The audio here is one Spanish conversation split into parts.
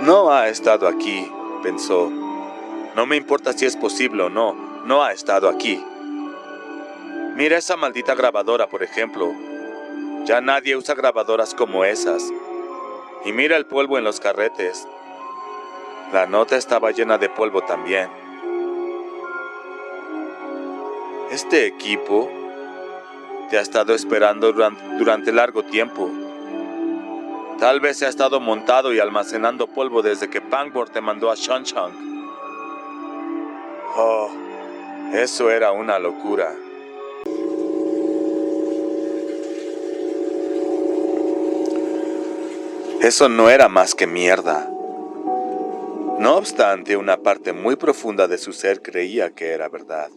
No ha estado aquí, pensó. No me importa si es posible o no, no ha estado aquí. Mira esa maldita grabadora, por ejemplo. Ya nadie usa grabadoras como esas. Y mira el polvo en los carretes. La nota estaba llena de polvo también. Este equipo te ha estado esperando durante largo tiempo. Tal vez se ha estado montado y almacenando polvo desde que Pangborn te mandó a Shang. Oh, eso era una locura. Eso no era más que mierda. No obstante, una parte muy profunda de su ser creía que era verdad.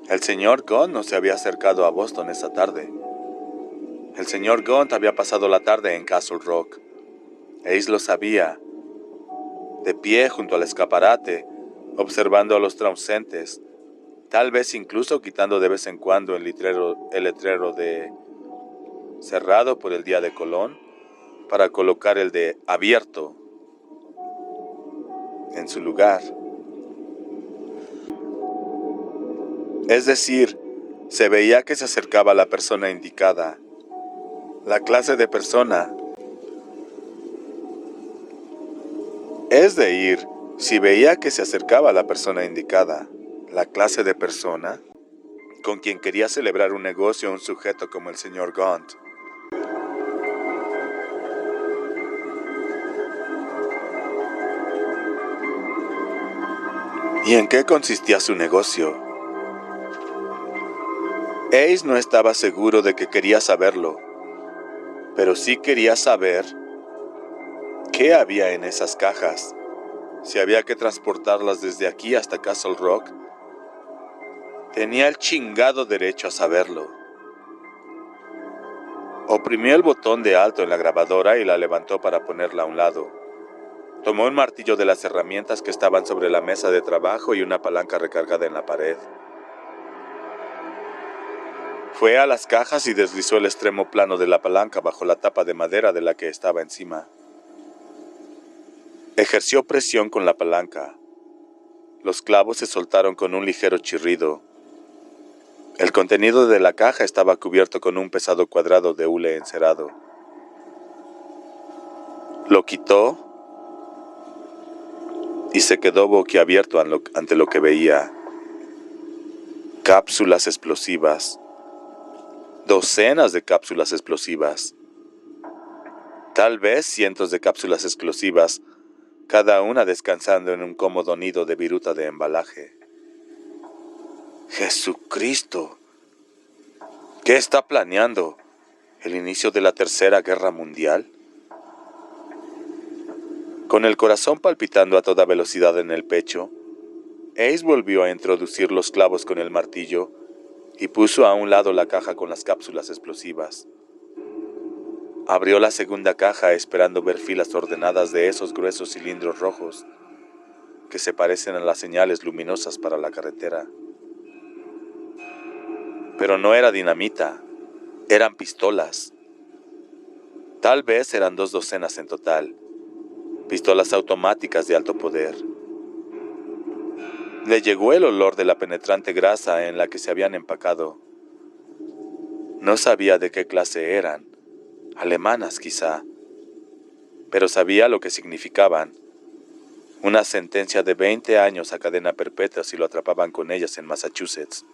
El señor Gaunt no se había acercado a Boston esa tarde. El señor Gaunt había pasado la tarde en Castle Rock. Ace lo sabía. De pie junto al escaparate, observando a los transeúntes, tal vez incluso quitando de vez en cuando el letrero de cerrado por el día de Colón para colocar el de abierto en su lugar. Es decir, se veía que se acercaba a la persona indicada, la clase de persona. Es de ir, si veía que se acercaba a la persona indicada, la clase de persona con quien quería celebrar un negocio un sujeto como el señor Gaunt. ¿Y en qué consistía su negocio? Ace no estaba seguro de que quería saberlo, pero sí quería saber qué había en esas cajas. Si había que transportarlas desde aquí hasta Castle Rock, tenía el chingado derecho a saberlo. Oprimió el botón de alto en la grabadora y la levantó para ponerla a un lado. Tomó un martillo de las herramientas que estaban sobre la mesa de trabajo y una palanca recargada en la pared. Fue a las cajas y deslizó el extremo plano de la palanca bajo la tapa de madera de la que estaba encima. Ejerció presión con la palanca. Los clavos se soltaron con un ligero chirrido. El contenido de la caja estaba cubierto con un pesado cuadrado de hule encerado. Lo quitó y se quedó boquiabierto ante lo que veía. Cápsulas explosivas. Docenas de cápsulas explosivas. Tal vez cientos de cápsulas explosivas, cada una descansando en un cómodo nido de viruta de embalaje. ¡Jesucristo! ¿Qué está planeando? ¿El inicio de la Tercera Guerra Mundial? Con el corazón palpitando a toda velocidad en el pecho, Ace volvió a introducir los clavos con el martillo y puso a un lado la caja con las cápsulas explosivas. Abrió la segunda caja esperando ver filas ordenadas de esos gruesos cilindros rojos que se parecen a las señales luminosas para la carretera. Pero no era dinamita, eran pistolas. Tal vez eran 2 docenas en total, pistolas automáticas de alto poder. Le llegó el olor de la penetrante grasa en la que se habían empacado. No sabía de qué clase eran, alemanas quizá, pero sabía lo que significaban. Una sentencia de 20 años a cadena perpetua si lo atrapaban con ellas en Massachusetts.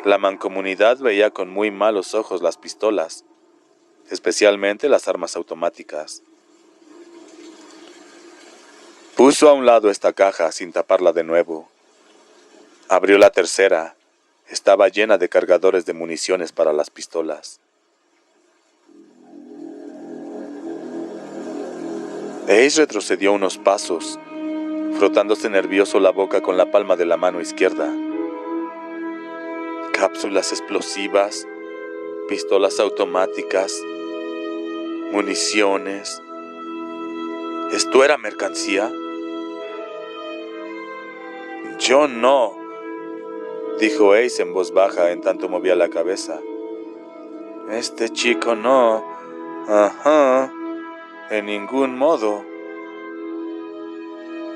La mancomunidad veía con muy malos ojos las pistolas, especialmente las armas automáticas. Puso a un lado esta caja sin taparla de nuevo. Abrió la tercera. Estaba llena de cargadores de municiones para las pistolas. Ace retrocedió unos pasos, frotándose nervioso la boca con la palma de la mano izquierda. Cápsulas explosivas, pistolas automáticas, municiones. ¿Esto era mercancía? Yo no, dijo Ace en voz baja en tanto movía la cabeza. Este chico no. Ajá. En ningún modo.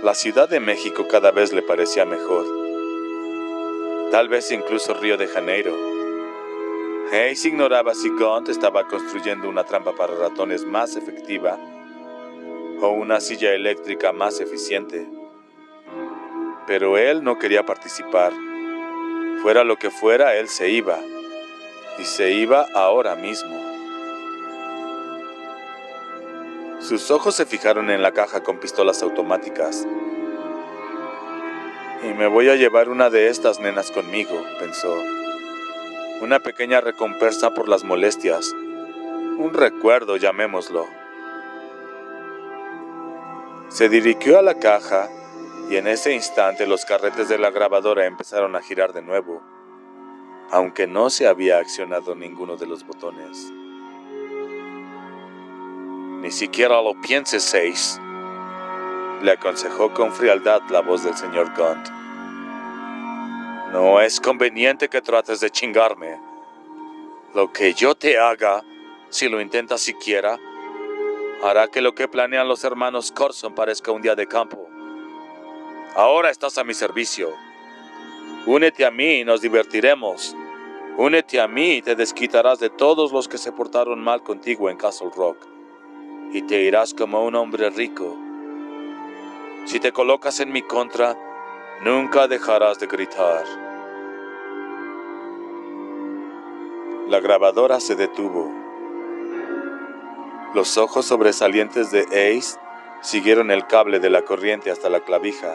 La Ciudad de México cada vez le parecía mejor. Tal vez incluso Río de Janeiro. Hayes ignoraba si Gaunt estaba construyendo una trampa para ratones más efectiva o una silla eléctrica más eficiente. Pero él no quería participar. Fuera lo que fuera, él se iba. Y se iba ahora mismo. Sus ojos se fijaron en la caja con pistolas automáticas. Y me voy a llevar una de estas nenas conmigo, pensó. Una pequeña recompensa por las molestias. Un recuerdo, llamémoslo. Se dirigió a la caja y en ese instante los carretes de la grabadora empezaron a girar de nuevo, aunque no se había accionado ninguno de los botones. Ni siquiera lo pienses, Hayes, le aconsejó con frialdad la voz del señor Gaunt. No es conveniente que trates de chingarme. Lo que yo te haga, si lo intentas siquiera, hará que lo que planean los hermanos Corson parezca un día de campo. Ahora estás a mi servicio. Únete a mí y nos divertiremos. Únete a mí y te desquitarás de todos los que se portaron mal contigo en Castle Rock. Y te irás como un hombre rico. Si te colocas en mi contra, nunca dejarás de gritar. La grabadora se detuvo. Los ojos sobresalientes de Ace siguieron el cable de la corriente hasta la clavija.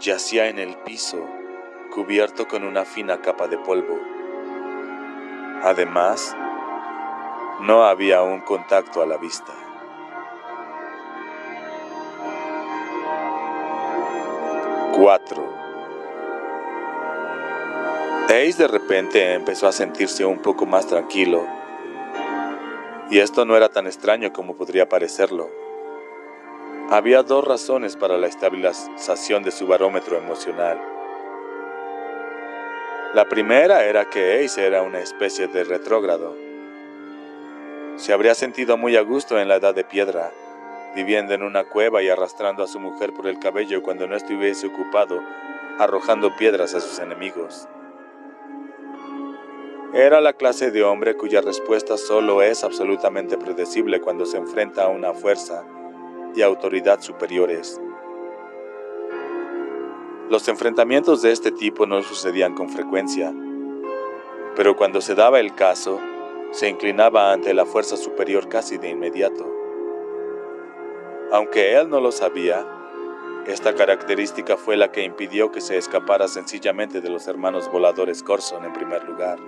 Yacía en el piso, cubierto con una fina capa de polvo. Además, no había un contacto a la vista. 4. Ace de repente empezó a sentirse un poco más tranquilo. Y esto no era tan extraño como podría parecerlo. Había 2 razones para la estabilización de su barómetro emocional. La primera era que Ace era una especie de retrógrado. Se habría sentido muy a gusto en la Edad de Piedra, viviendo en una cueva y arrastrando a su mujer por el cabello cuando no estuviese ocupado arrojando piedras a sus enemigos. Era la clase de hombre cuya respuesta solo es absolutamente predecible cuando se enfrenta a una fuerza y autoridad superiores. Los enfrentamientos de este tipo no sucedían con frecuencia, pero cuando se daba el caso, se inclinaba ante la fuerza superior casi de inmediato. Aunque él no lo sabía, esta característica fue la que impidió que se escapara sencillamente de los hermanos voladores Corson en primer lugar.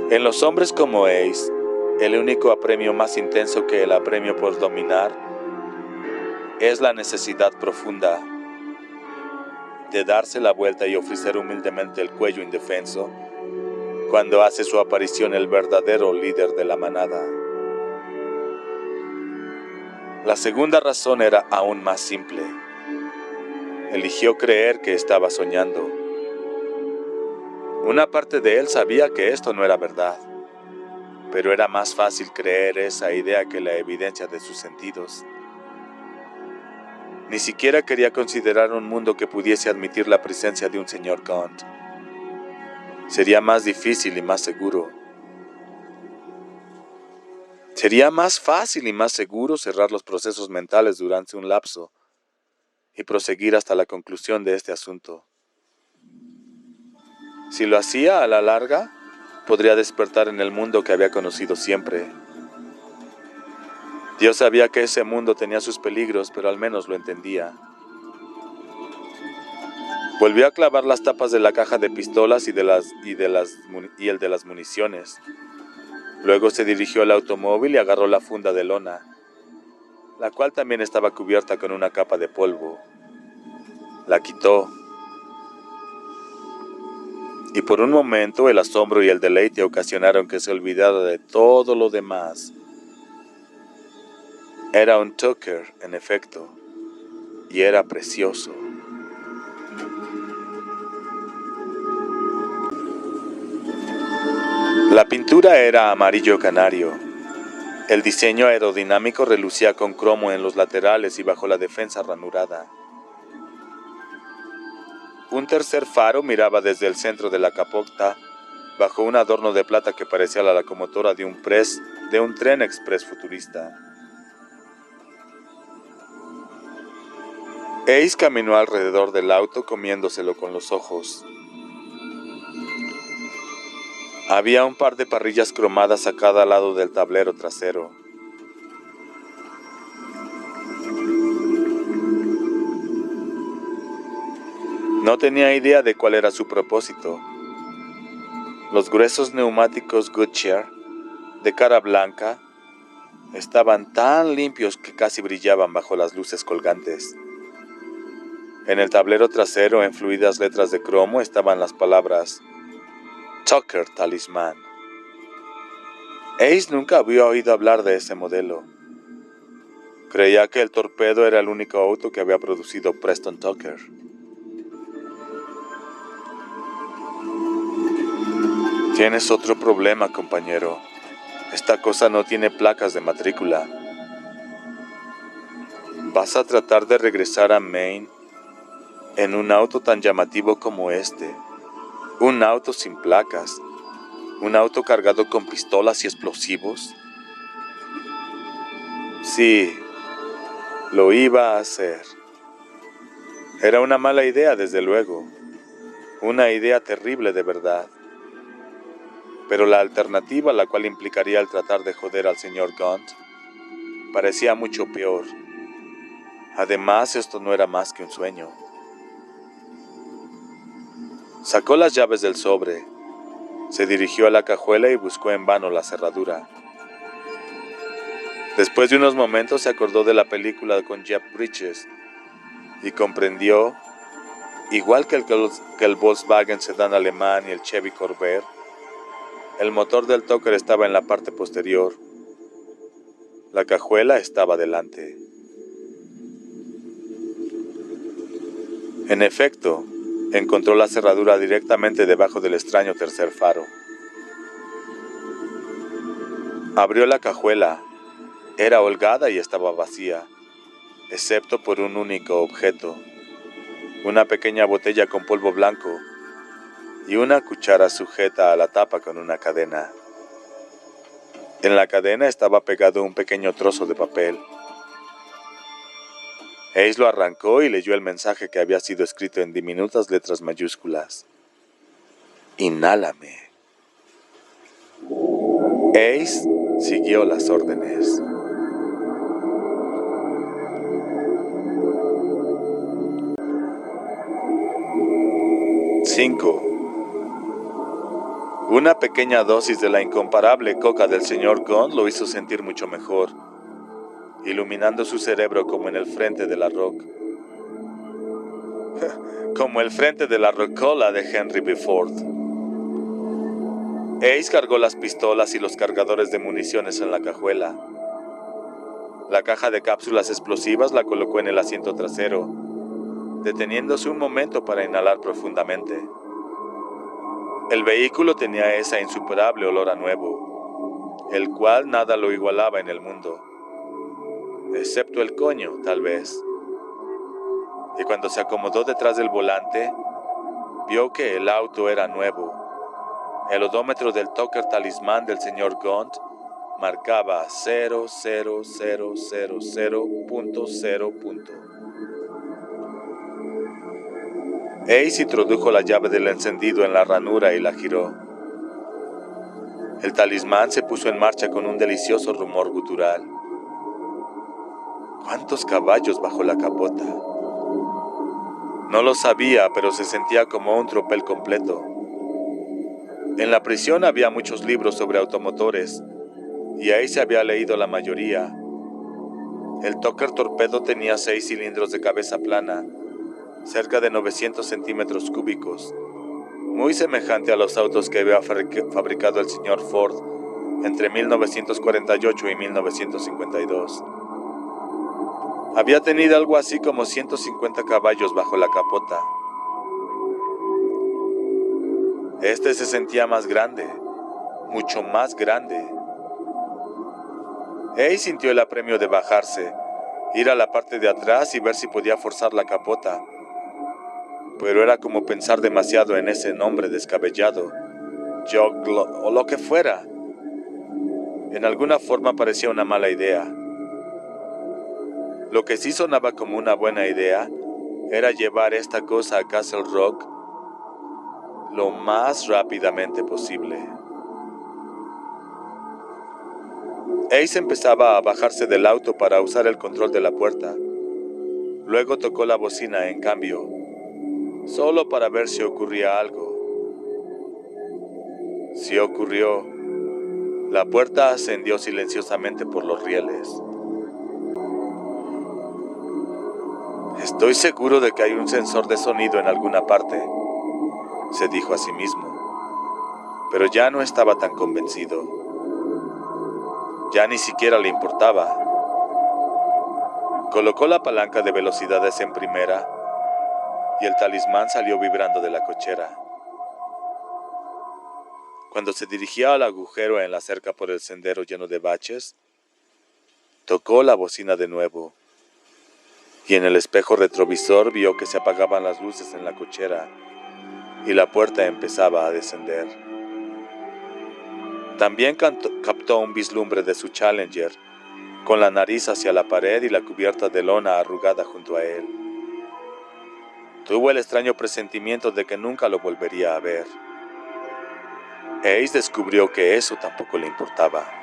En los hombres como Ace, el único apremio más intenso que el apremio por dominar es la necesidad profunda de darse la vuelta y ofrecer humildemente el cuello indefenso cuando hace su aparición el verdadero líder de la manada. La segunda razón era aún más simple. Eligió creer que estaba soñando. Una parte de él sabía que esto no era verdad, pero era más fácil creer esa idea que la evidencia de sus sentidos. Ni siquiera quería considerar un mundo que pudiese admitir la presencia de un señor Gaunt. Sería más difícil y más seguro. Sería más fácil y más seguro cerrar los procesos mentales durante un lapso y proseguir hasta la conclusión de este asunto. Si lo hacía a la larga, podría despertar en el mundo que había conocido siempre. Dios sabía que ese mundo tenía sus peligros, pero al menos lo entendía. Volvió a clavar las tapas de la caja de pistolas y el de las municiones. Luego se dirigió al automóvil y agarró la funda de lona, la cual también estaba cubierta con una capa de polvo. La quitó. Y por un momento el asombro y el deleite ocasionaron que se olvidara de todo lo demás. Era un Tucker, en efecto, y era precioso. La pintura era amarillo canario. El diseño aerodinámico relucía con cromo en los laterales y bajo la defensa ranurada. Un tercer faro miraba desde el centro de la capota, bajo un adorno de plata que parecía la locomotora de un tren express futurista. Ace caminó alrededor del auto comiéndoselo con los ojos. Había un par de parrillas cromadas a cada lado del tablero trasero. No tenía idea de cuál era su propósito. Los gruesos neumáticos Goodyear, de cara blanca, estaban tan limpios que casi brillaban bajo las luces colgantes. En el tablero trasero, en fluidas letras de cromo, estaban las palabras Tucker Talisman. Ace nunca había oído hablar de ese modelo. Creía que el torpedo era el único auto que había producido Preston Tucker. Tienes otro problema, compañero. Esta cosa no tiene placas de matrícula. ¿Vas a tratar de regresar a Maine en un auto tan llamativo como este? Un auto sin placas. Un auto cargado con pistolas y explosivos. Sí, lo iba a hacer. Era una mala idea, desde luego. Una idea terrible de verdad. Pero la alternativa, la cual implicaría el tratar de joder al señor Gaunt, parecía mucho peor. Además, esto no era más que un sueño. Sacó las llaves del sobre, se dirigió a la cajuela y buscó en vano la cerradura. Después de unos momentos se acordó de la película con Jeff Bridges y comprendió, igual que el Volkswagen sedán alemán y el Chevy Corvair, el motor del Tucker estaba en la parte posterior. La cajuela estaba delante. En efecto, encontró la cerradura directamente debajo del extraño tercer faro. Abrió la cajuela. Era holgada y estaba vacía, excepto por un único objeto: una pequeña botella con polvo blanco y una cuchara sujeta a la tapa con una cadena. En la cadena estaba pegado un pequeño trozo de papel. Ace lo arrancó y leyó el mensaje que había sido escrito en diminutas letras mayúsculas. Inhálame. Ace siguió las órdenes. Una pequeña dosis de la incomparable coca del señor Gaunt lo hizo sentir mucho mejor, iluminando su cerebro como en el frente de la rock. Como el frente de la rocola de Henry B. Ford. Ace cargó las pistolas y los cargadores de municiones en la cajuela. La caja de cápsulas explosivas la colocó en el asiento trasero, deteniéndose un momento para inhalar profundamente. El vehículo tenía ese insuperable olor a nuevo, el cual nada lo igualaba en el mundo, excepto el coño, tal vez. Y cuando se acomodó detrás del volante, vio que el auto era nuevo. El odómetro del Tucker Talisman del señor Gaunt marcaba 00000.0. Ace introdujo la llave del encendido en la ranura y la giró. El talismán se puso en marcha con un delicioso rumor gutural. ¿Cuántos caballos bajo la capota? No lo sabía, pero se sentía como un tropel completo. En la prisión había muchos libros sobre automotores, y Ace había leído la mayoría. El Tucker Torpedo tenía 6 cilindros de cabeza plana, cerca de 900 centímetros cúbicos, muy semejante a los autos que había fabricado el señor Ford entre 1948 y 1952. Había tenido algo así como 150 caballos bajo la capota. Este se sentía más grande, mucho más grande. Ace sintió el apremio de bajarse, ir a la parte de atrás y ver si podía forzar la capota. Pero era como pensar demasiado en ese nombre descabellado, Juggalo o lo que fuera. En alguna forma parecía una mala idea. Lo que sí sonaba como una buena idea era llevar esta cosa a Castle Rock lo más rápidamente posible. Ace empezaba a bajarse del auto para usar el control de la puerta. Luego tocó la bocina en cambio, solo para ver si ocurría algo. Sí ocurrió. La puerta ascendió silenciosamente por los rieles. Estoy seguro de que hay un sensor de sonido en alguna parte, se dijo a sí mismo, pero ya no estaba tan convencido. Ya ni siquiera le importaba. Colocó la palanca de velocidades en primera y el talismán salió vibrando de la cochera. Cuando se dirigía al agujero en la cerca por el sendero lleno de baches, tocó la bocina de nuevo y en el espejo retrovisor vio que se apagaban las luces en la cochera y la puerta empezaba a descender. También captó un vislumbre de su Challenger, con la nariz hacia la pared y la cubierta de lona arrugada junto a él. Tuvo el extraño presentimiento de que nunca lo volvería a ver. Ace descubrió que eso tampoco le importaba.